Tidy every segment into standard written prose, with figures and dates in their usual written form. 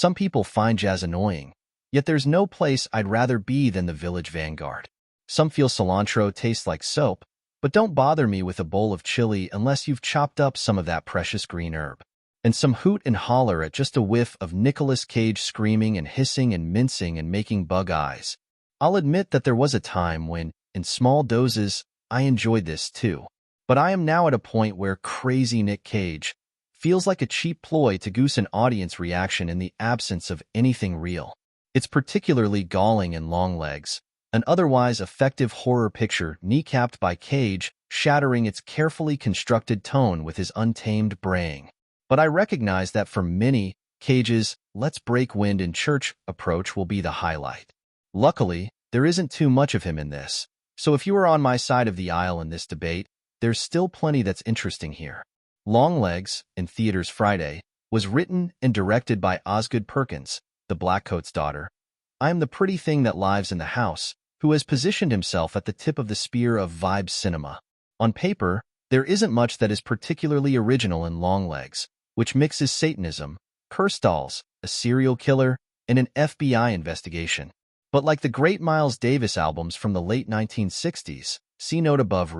Some people find jazz annoying, yet there's no place I'd rather be than the village vanguard. Some feel cilantro tastes like soap, but don't bother me with a bowl of chili unless you've chopped up some of that precious green herb. And some hoot and holler at just a whiff of Nicolas Cage screaming and hissing and mincing and making bug eyes. I'll admit that there was a time when, in small doses, I enjoyed this too. But I am now at a point where crazy Nick Cage feels like a cheap ploy to goose an audience reaction in the absence of anything real. It's particularly galling in Longlegs, an otherwise effective horror picture kneecapped by Cage, shattering its carefully constructed tone with his untamed braying. But I recognize that for many, Cage's "let's break wind in church" approach will be the highlight. Luckily, there isn't too much of him in this, so if you are on my side of the aisle in this debate, there's still plenty that's interesting here. Longlegs, in theaters Friday, was written and directed by Osgood Perkins, the Blackcoat's daughter. I am the pretty thing that lives in the house, who has positioned himself at the tip of the spear of vibe cinema. On paper, there isn't much that is particularly original in Longlegs, which mixes Satanism, curse dolls, a serial killer, and an FBI investigation. But like the great Miles Davis albums from the late 1960s, see note above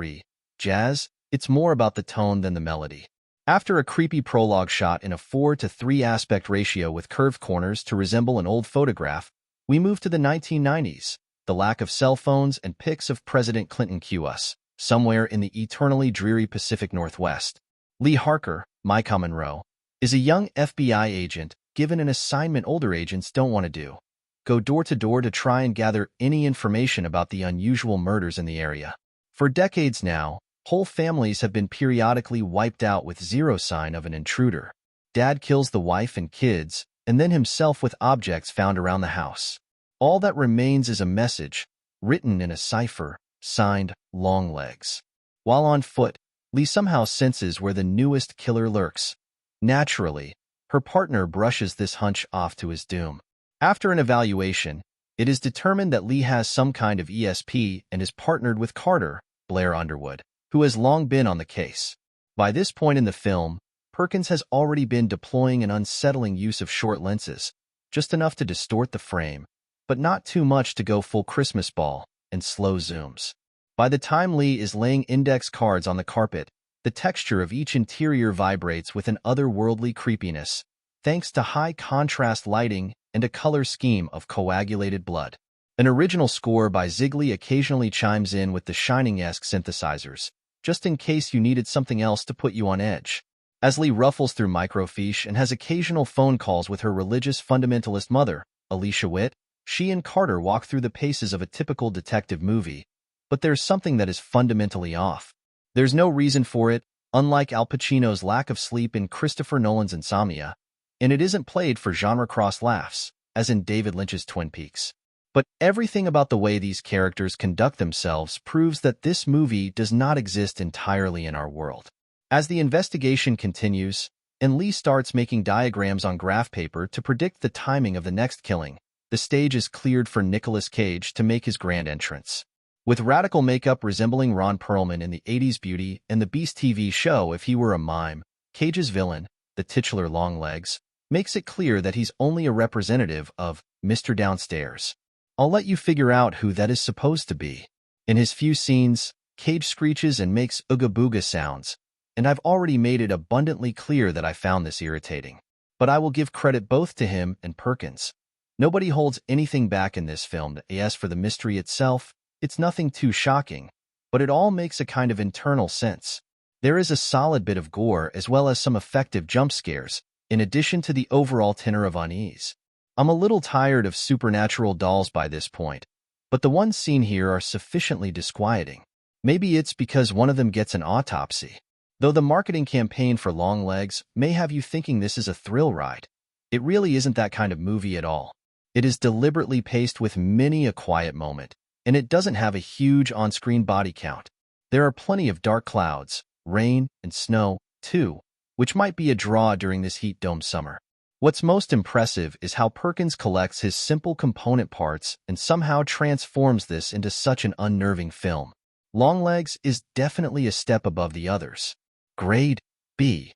jazz, it's more about the tone than the melody. After a creepy prologue shot in a 4:3 aspect ratio with curved corners to resemble an old photograph, we move to the 1990s, the lack of cell phones and pics of President Clinton cue us, somewhere in the eternally dreary Pacific Northwest. Lee Harker, Micah Monroe, is a young FBI agent given an assignment older agents don't want to do: go door to door to try and gather any information about the unusual murders in the area. For decades now, whole families have been periodically wiped out with zero sign of an intruder. Dad kills the wife and kids, and then himself with objects found around the house. All that remains is a message, written in a cipher, signed Longlegs. While on foot, Lee somehow senses where the newest killer lurks. Naturally, her partner brushes this hunch off to his doom. After an evaluation, it is determined that Lee has some kind of ESP and is partnered with Carter, Blair Underwood, who has long been on the case. By this point in the film, Perkins has already been deploying an unsettling use of short lenses, just enough to distort the frame, but not too much to go full Christmas ball, and slow zooms. By the time Lee is laying index cards on the carpet, the texture of each interior vibrates with an otherworldly creepiness, thanks to high-contrast lighting and a color scheme of coagulated blood. An original score by Ziegler occasionally chimes in with the Shining-esque synthesizers, just in case you needed something else to put you on edge. As Lee ruffles through microfiche and has occasional phone calls with her religious fundamentalist mother, Alicia Witt, she and Carter walk through the paces of a typical detective movie, but there's something that is fundamentally off. There's no reason for it, unlike Al Pacino's lack of sleep in Christopher Nolan's Insomnia, and it isn't played for genre-cross laughs, as in David Lynch's Twin Peaks. But everything about the way these characters conduct themselves proves that this movie does not exist entirely in our world. As the investigation continues, and Lee starts making diagrams on graph paper to predict the timing of the next killing, the stage is cleared for Nicolas Cage to make his grand entrance. With radical makeup resembling Ron Perlman in the 80s Beauty and the Beast TV show If He Were a Mime, Cage's villain, the titular Longlegs, makes it clear that he's only a representative of Mr. Downstairs. I'll let you figure out who that is supposed to be. In his few scenes, Cage screeches and makes ooga booga sounds, and I've already made it abundantly clear that I found this irritating. But I will give credit both to him and Perkins. Nobody holds anything back in this film. As for the mystery itself, it's nothing too shocking, but it all makes a kind of internal sense. There is a solid bit of gore as well as some effective jump scares, in addition to the overall tenor of unease. I'm a little tired of supernatural dolls by this point, but the ones seen here are sufficiently disquieting. Maybe it's because one of them gets an autopsy. Though the marketing campaign for Longlegs may have you thinking this is a thrill ride, it really isn't that kind of movie at all. It is deliberately paced with many a quiet moment, and it doesn't have a huge on-screen body count. There are plenty of dark clouds, rain, and snow, too, which might be a draw during this heat-dome summer. What's most impressive is how Perkins collects his simple component parts and somehow transforms this into such an unnerving film. Longlegs is definitely a step above the others. Grade B.